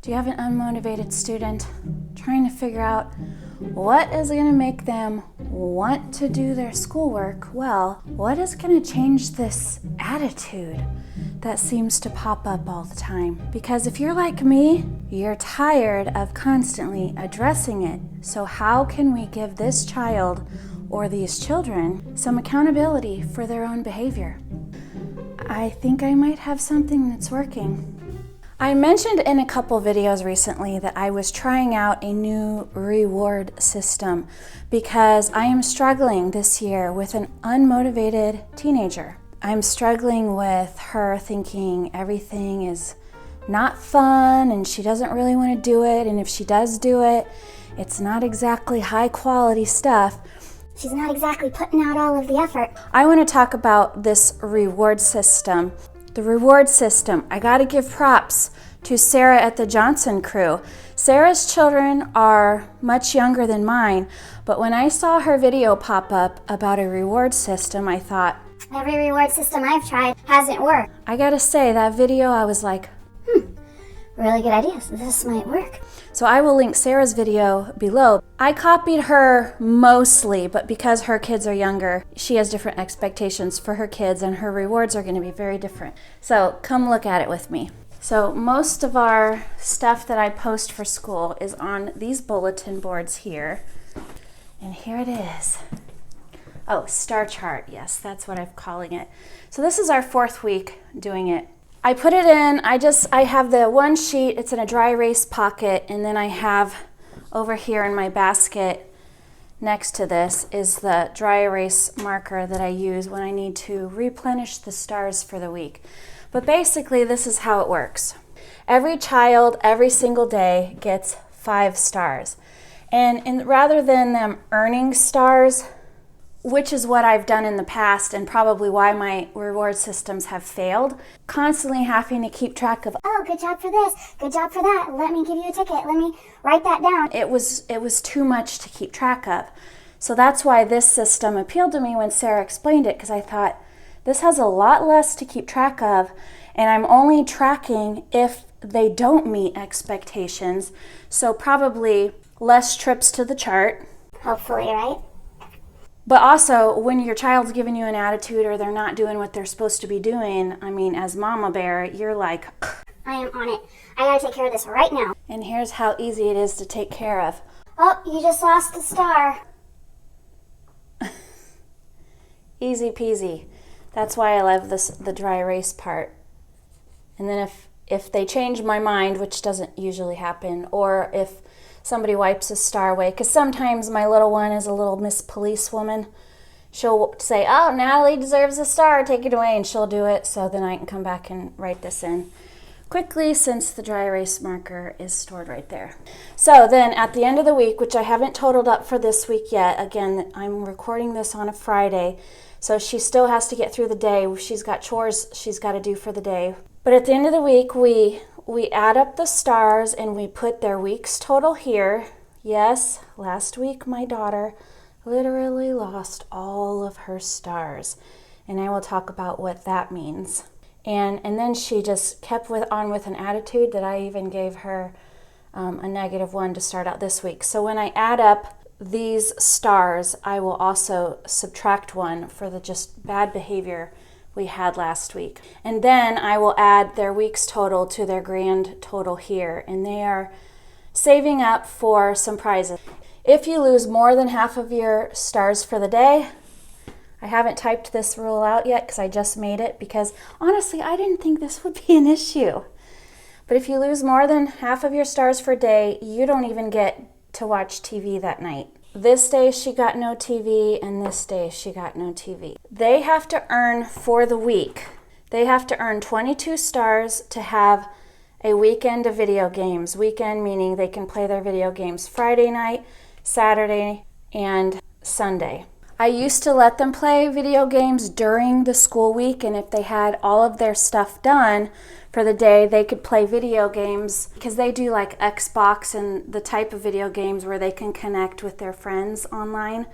Do you have an unmotivated student trying to figure out what is going to make them want to do their schoolwork? Well, what is going to change this attitude that seems to pop up all the time? Because if you're like me, you're tired of constantly addressing it. So how can we give this child or these children some accountability for their own behavior? I think I might have something that's working. I mentioned in a couple videos recently that I was trying out a new reward system because I am struggling this year with an unmotivated teenager. I'm struggling with her thinking everything is not fun and she doesn't really want to do it, and if she does do it, it's not exactly high quality stuff. She's not exactly putting out all of the effort. I want to talk about this reward system. The reward system, I gotta give props to Sarah at the Johnson crew. Sarah's children are much younger than mine, but when I saw her video pop up about a reward system, I thought, every reward system I've tried hasn't worked. I gotta say, that video, I was like, really good ideas. This might work. So I will link Sarah's video below. I copied her mostly, but because her kids are younger, she has different expectations for her kids and her rewards are going to be very different. So come look at it with me. So most of our stuff that I post for school is on these bulletin boards here. And here it is. Oh, star chart. Yes, that's what I'm calling it. So this is our 4th week doing it. I put it in, I have the one sheet, it's in a dry erase pocket, and then I have over here in my basket next to this is the dry erase marker that I use when I need to replenish the stars for the week. But basically this is how it works. Every child, every single day gets 5 stars. And rather than them earning stars, which is what I've done in the past and probably why my reward systems have failed, constantly having to keep track of, oh, good job for this, good job for that, let me give you a ticket, let me write that down. It was too much to keep track of. So that's why this system appealed to me when Sarah explained it, because I thought, this has a lot less to keep track of, and I'm only tracking if they don't meet expectations, so probably less trips to the chart. Hopefully, right? But also, when your child's giving you an attitude or they're not doing what they're supposed to be doing, I mean, as mama bear, you're like, I am on it. I gotta take care of this right now. And here's how easy it is to take care of. Oh, you just lost a star. Easy peasy. That's why I love the dry erase part. And then if they change my mind, which doesn't usually happen, or if somebody wipes a star away, because sometimes my little one is a little Miss Policewoman. She'll say, oh, Natalie deserves a star, take it away, and she'll do it, so then I can come back and write this in quickly since the dry erase marker is stored right there. So then at the end of the week, which I haven't totaled up for this week yet, again, I'm recording this on a Friday, so she still has to get through the day. She's got chores she's got to do for the day. But at the end of the week, we add up the stars and we put their week's total here. Yes, last week my daughter literally lost all of her stars, and I will talk about what that means. And then she just kept on with an attitude that I even gave her a -1 to start out this week. So when I add up these stars, I will also subtract 1 for the just bad behavior we had last week. And then I will add their week's total to their grand total here, and they are saving up for some prizes. If you lose more than half of your stars for the day, I haven't typed this rule out yet because I just made it, because honestly I didn't think this would be an issue. But if you lose more than half of your stars for a day, you don't even get to watch TV that night. This day she got no TV, and this day she got no TV. They have to earn for the week. They have to earn 22 stars to have a weekend of video games. Weekend meaning they can play their video games Friday night, Saturday, and Sunday. I used to let them play video games during the school week, and if they had all of their stuff done for the day, they could play video games, because they do like Xbox and the type of video games where they can connect with their friends online.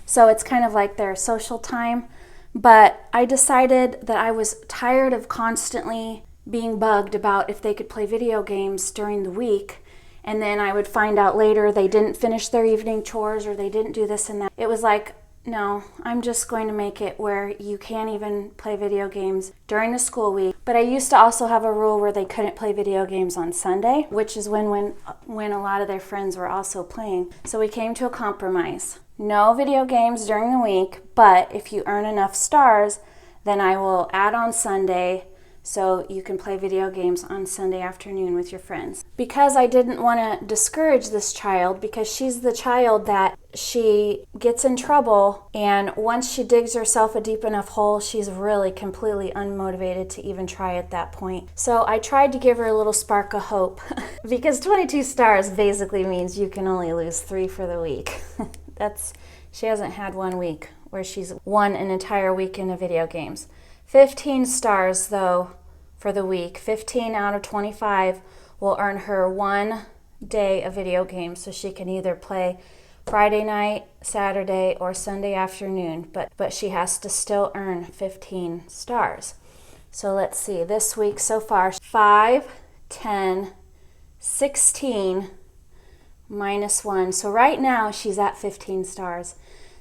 So it's kind of like their social time. But I decided that I was tired of constantly being bugged about if they could play video games during the week, and then I would find out later they didn't finish their evening chores or they didn't do this and that. It was like, no, I'm just going to make it where you can't even play video games during the school week. But I used to also have a rule where they couldn't play video games on Sunday, which is when a lot of their friends were also playing. So we came to a compromise. No video games during the week, but if you earn enough stars, then I will add on Sunday so you can play video games on Sunday afternoon with your friends. Because I didn't want to discourage this child, because she's the child that she gets in trouble, and once she digs herself a deep enough hole, she's really completely unmotivated to even try at that point. So I tried to give her a little spark of hope because 22 stars basically means you can only lose 3 for the week. She hasn't had 1 week where she's won an entire weekend of video games. 15 stars, though, for the week. 15 out of 25 will earn her 1 day of video games, so she can either play Friday night, Saturday, or Sunday afternoon, but she has to still earn 15 stars. So let's see, this week so far, 5, 10, 16, minus 1. So right now she's at 15 stars.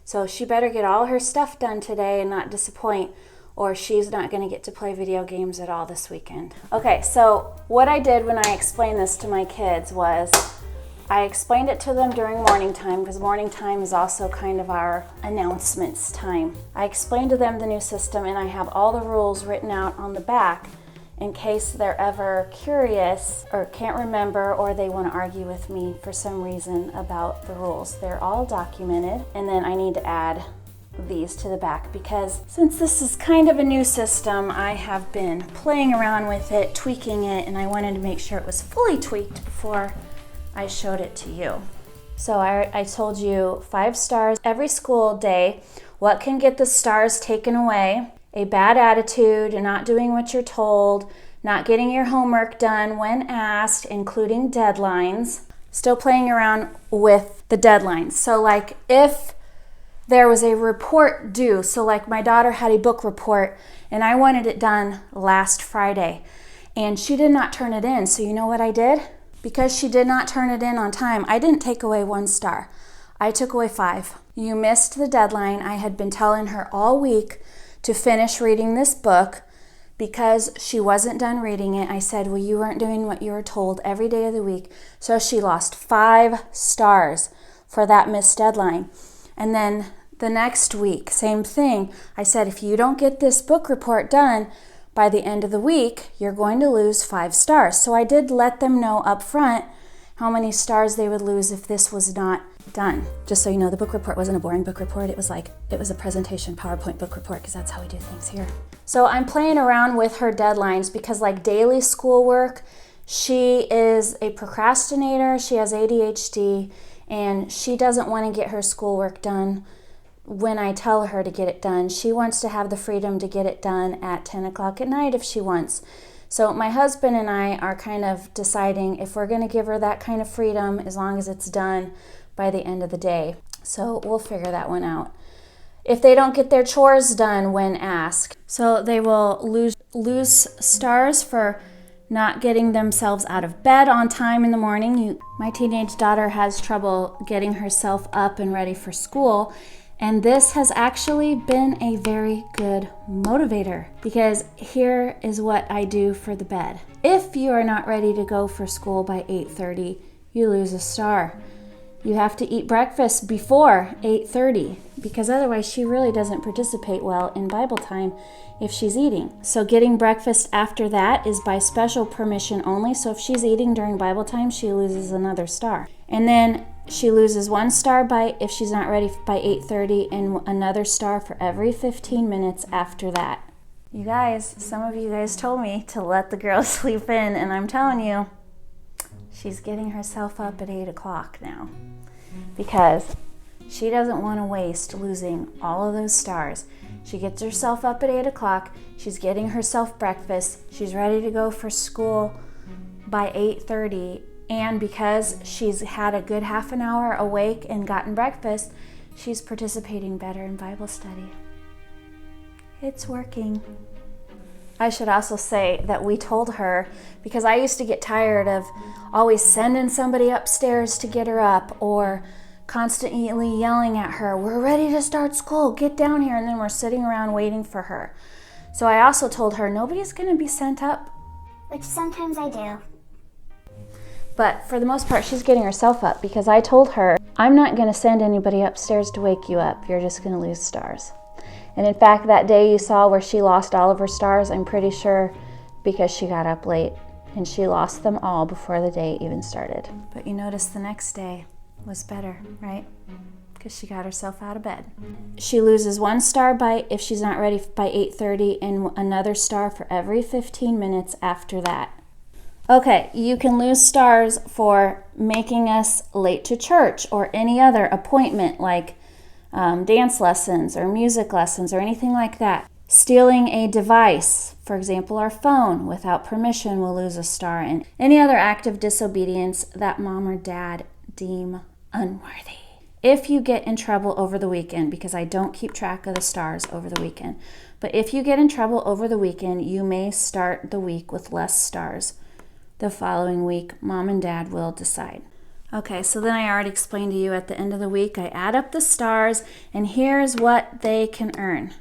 So she better get all her stuff done today and not disappoint, or she's not going to get to play video games at all this weekend. Okay, so what I did when I explained this to my kids was I explained it to them during morning time, because morning time is also kind of our announcements time. I explained to them the new system, and I have all the rules written out on the back in case they're ever curious or can't remember, or they want to argue with me for some reason about the rules. They're all documented, and then I need to add these to the back because since this is kind of a new system, I have been playing around with it, tweaking it, and I wanted to make sure it was fully tweaked before I showed it to you. So I told you 5 stars every school day. What can get the stars taken away? A bad attitude, not doing what you're told, not getting your homework done when asked, including deadlines. Still playing around with the deadlines. So like if there was a report due, so like my daughter had a book report and I wanted it done last Friday and she did not turn it in. So you know what I did? Because she did not turn it in on time, I didn't take away 1 star. I took away 5. You missed the deadline. I had been telling her all week to finish reading this book. Because she wasn't done reading it, I said, well, you weren't doing what you were told every day of the week. So she lost 5 stars for that missed deadline. And then the next week, same thing. I said, if you don't get this book report done by the end of the week, you're going to lose 5 stars. So I did let them know up front how many stars they would lose if this was not done. Just so you know, the book report wasn't a boring book report. It was a presentation PowerPoint book report, because that's how we do things here. So I'm playing around with her deadlines because like daily schoolwork, she is a procrastinator, she has ADHD, and she doesn't want to get her schoolwork done when I tell her to get it done. She wants to have the freedom to get it done at 10 o'clock at night if she wants. So my husband and I are kind of deciding if we're going to give her that kind of freedom as long as it's done by the end of the day. So we'll figure that one out. If they don't get their chores done when asked, so they will lose stars for not getting themselves out of bed on time in the morning. My teenage daughter has trouble getting herself up and ready for school. And this has actually been a very good motivator, because here is what I do for the bed. If you are not ready to go for school by 8:30, you lose a star. You have to eat breakfast before 8:30, because otherwise she really doesn't participate well in Bible time if she's eating. So getting breakfast after that is by special permission only. So if she's eating during Bible time, she loses another star. And then she loses 1 star if she's not ready by 8:30, and another star for every 15 minutes after that. You guys, some of you guys told me to let the girl sleep in, and I'm telling you, she's getting herself up at 8 o'clock now because she doesn't want to waste losing all of those stars. She gets herself up at 8 o'clock, she's getting herself breakfast, she's ready to go for school by 8:30, and because she's had a good half an hour awake and gotten breakfast, she's participating better in Bible study. It's working. I should also say that we told her, because I used to get tired of always sending somebody upstairs to get her up or constantly yelling at her, we're ready to start school, get down here, and then we're sitting around waiting for her. So I also told her nobody's going to be sent up. Which sometimes I do. But for the most part, she's getting herself up because I told her, I'm not going to send anybody upstairs to wake you up. You're just going to lose stars. And in fact, that day you saw where she lost all of her stars, I'm pretty sure because she got up late and she lost them all before the day even started. But you notice the next day was better, right? Because she got herself out of bed. She loses 1 star if she's not ready by 8:30 and another star for every 15 minutes after that. Okay, you can lose stars for making us late to church or any other appointment like dance lessons or music lessons or anything like that. Stealing a device, for example, our phone, without permission will lose a star. And any other act of disobedience that mom or dad deem unworthy. If you get in trouble over the weekend, because I don't keep track of the stars over the weekend, but if you get in trouble over the weekend, you may start the week with less stars. The following week, mom and dad will decide. Okay, so then I already explained to you at the end of the week, I add up the stars, and here's what they can earn.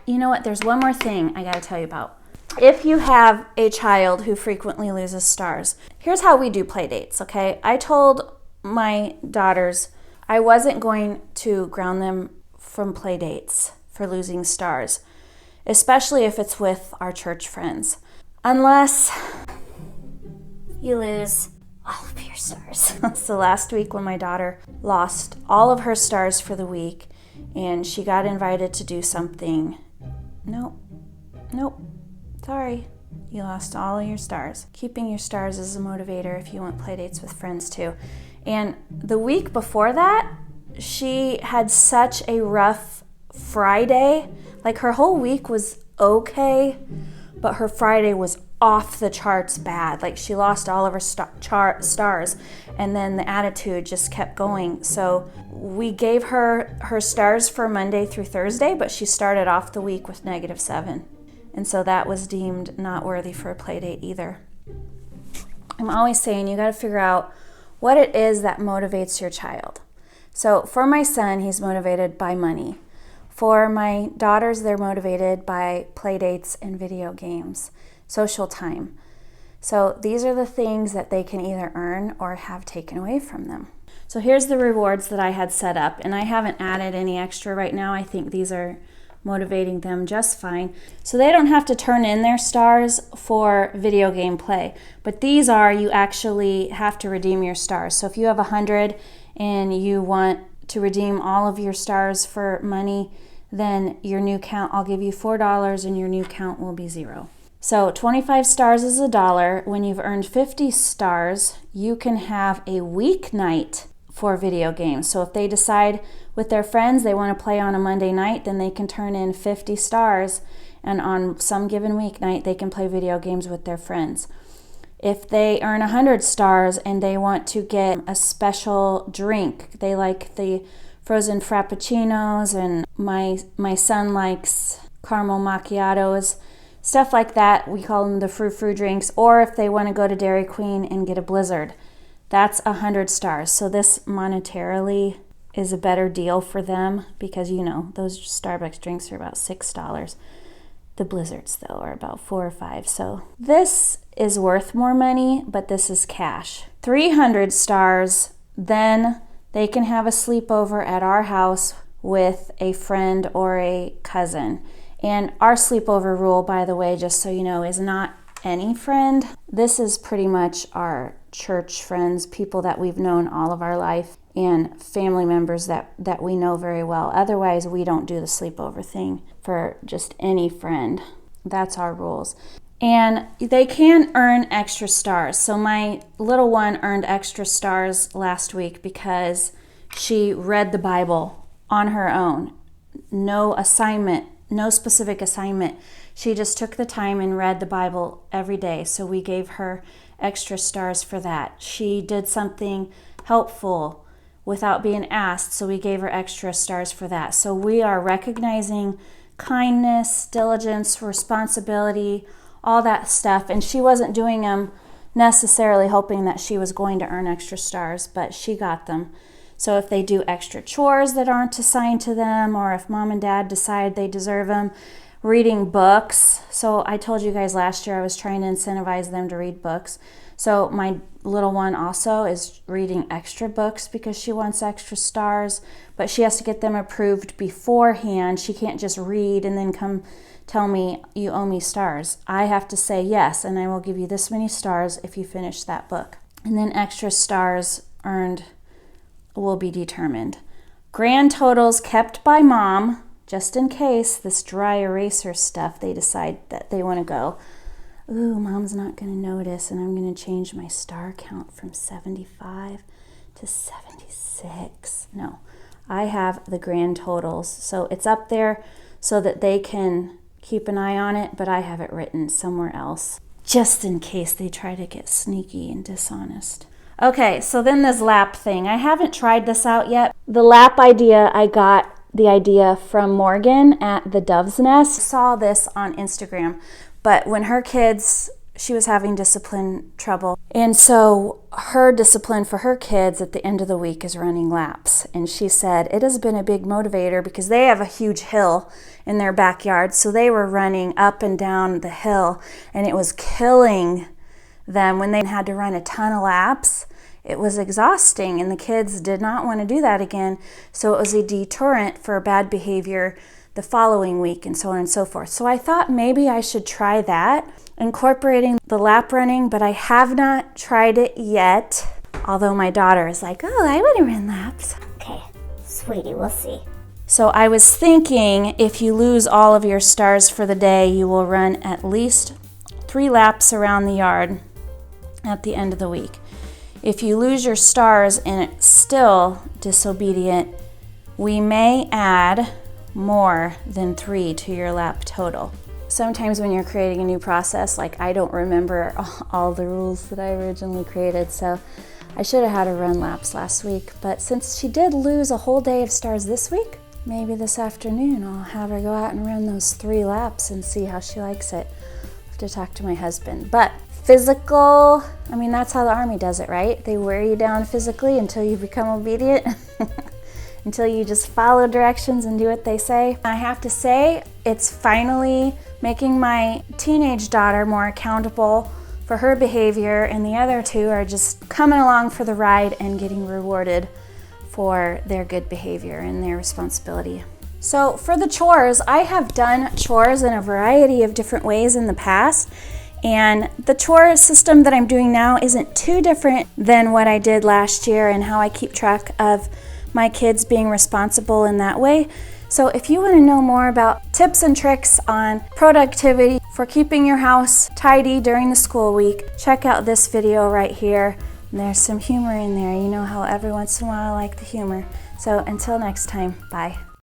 You know what, there's one more thing I gotta tell you about. If you have a child who frequently loses stars, here's how we do play dates, okay? I told my daughters I wasn't going to ground them from play dates for losing stars, especially if it's with our church friends, unless you lose all of your stars. So last week when my daughter lost all of her stars for the week and she got invited to do something, nope, sorry, you lost all of your stars. Keeping your stars is a motivator if you want play dates with friends too. And the week before that, she had such a rough Friday. Like her whole week was okay, but her Friday was off the charts bad. Like she lost all of her stars, and then the attitude just kept going. So we gave her her stars for Monday through Thursday, but she started off the week with -7. And so that was deemed not worthy for a play date either. I'm always saying you got to figure out what it is that motivates your child. So for my son, he's motivated by money. For my daughters, they're motivated by play dates and video games, social time. So these are the things that they can either earn or have taken away from them. So here's the rewards that I had set up, and I haven't added any extra right now. I think these are motivating them just fine. So they don't have to turn in their stars for video game play, but these are, you actually have to redeem your stars. So if you have 100 and you want to redeem all of your stars for money, then your new count, I'll give you $4 and your new count will be 0. So 25 stars is $1. When you've earned 50 stars, you can have a weeknight for video games. So if they decide with their friends they want to play on a Monday night, then they can turn in 50 stars, and on some given weeknight they can play video games with their friends. If they earn 100 stars and they want to get a special drink, they like the frozen frappuccinos, and my son likes caramel macchiatos, stuff like that, we call them the frou-frou drinks. Or if they want to go to Dairy Queen and get a Blizzard, that's 100 stars. So this monetarily is a better deal for them because, you know, those Starbucks drinks are about $6. The Blizzards, though, are about $4 or $5. So this is worth more money, but this is cash. 300 stars, then they can have a sleepover at our house with a friend or a cousin. And our sleepover rule, by the way, just so you know, is not any friend. This is pretty much our church friends, people that we've known all of our life, and family members that we know very well. Otherwise, we don't do the sleepover thing for just any friend. That's our rules. And they can earn extra stars. So my little one earned extra stars last week because she read the Bible on her own. No assignment, no specific assignment. She just took the time and read the Bible every day. So we gave her extra stars for that. She did something helpful without being asked, so we gave her extra stars for that. So we are recognizing kindness, diligence, responsibility, all that stuff. And she wasn't doing them necessarily hoping that she was going to earn extra stars, but she got them. So if they do extra chores that aren't assigned to them, or if mom and dad decide they deserve them, reading books. So I told you guys last year I was trying to incentivize them to read books. So my little one also is reading extra books because she wants extra stars, but she has to get them approved beforehand. She can't just read and then come tell me, you owe me stars. I have to say yes, and I will give you this many stars if you finish that book. And then extra stars earned will be determined. Grand totals kept by mom, just in case this dry eraser stuff, they decide that they want to go, ooh, mom's not going to notice, and I'm going to change my star count from 75 to 76. No, I have the grand totals. So it's up there so that they can keep an eye on it, but I have it written somewhere else, just in case they try to get sneaky and dishonest. Okay, so then this lap thing. I haven't tried this out yet. The lap idea, I got the idea from Morgan at the Dove's Nest. I saw this on Instagram, but when her kids, she was having discipline trouble. And so her discipline for her kids at the end of the week is running laps. And she said it has been a big motivator because they have a huge hill in their backyard. So they were running up and down the hill, and it was killing them when they had to run a ton of laps. It was exhausting, and the kids did not want to do that again. So it was a deterrent for bad behavior the following week, and so on and so forth. So I thought maybe I should try that, incorporating the lap running, but I have not tried it yet. Although my daughter is like, oh, I want to run laps. Okay, sweetie, we'll see. So I was thinking if you lose all of your stars for the day, you will run at least 3 laps around the yard at the end of the week. If you lose your stars and it's still disobedient, we may add more than 3 to your lap total. Sometimes when you're creating a new process, like I don't remember all the rules that I originally created, so I should have had her run laps last week. But since she did lose a whole day of stars this week, maybe this afternoon I'll have her go out and run those 3 laps and see how she likes it. I'll have to talk to my husband. But physical, I mean, that's how the Army does it, right? They wear you down physically until you become obedient, until you just follow directions and do what they say. I have to say, it's finally making my teenage daughter more accountable for her behavior, and the other 2 are just coming along for the ride and getting rewarded for their good behavior and their responsibility. So for the chores, I have done chores in a variety of different ways in the past. And the chore system that I'm doing now isn't too different than what I did last year and how I keep track of my kids being responsible in that way. So if you want to know more about tips and tricks on productivity for keeping your house tidy during the school week, check out this video right here. And there's some humor in there. You know how every once in a while I like the humor. So until next time, bye.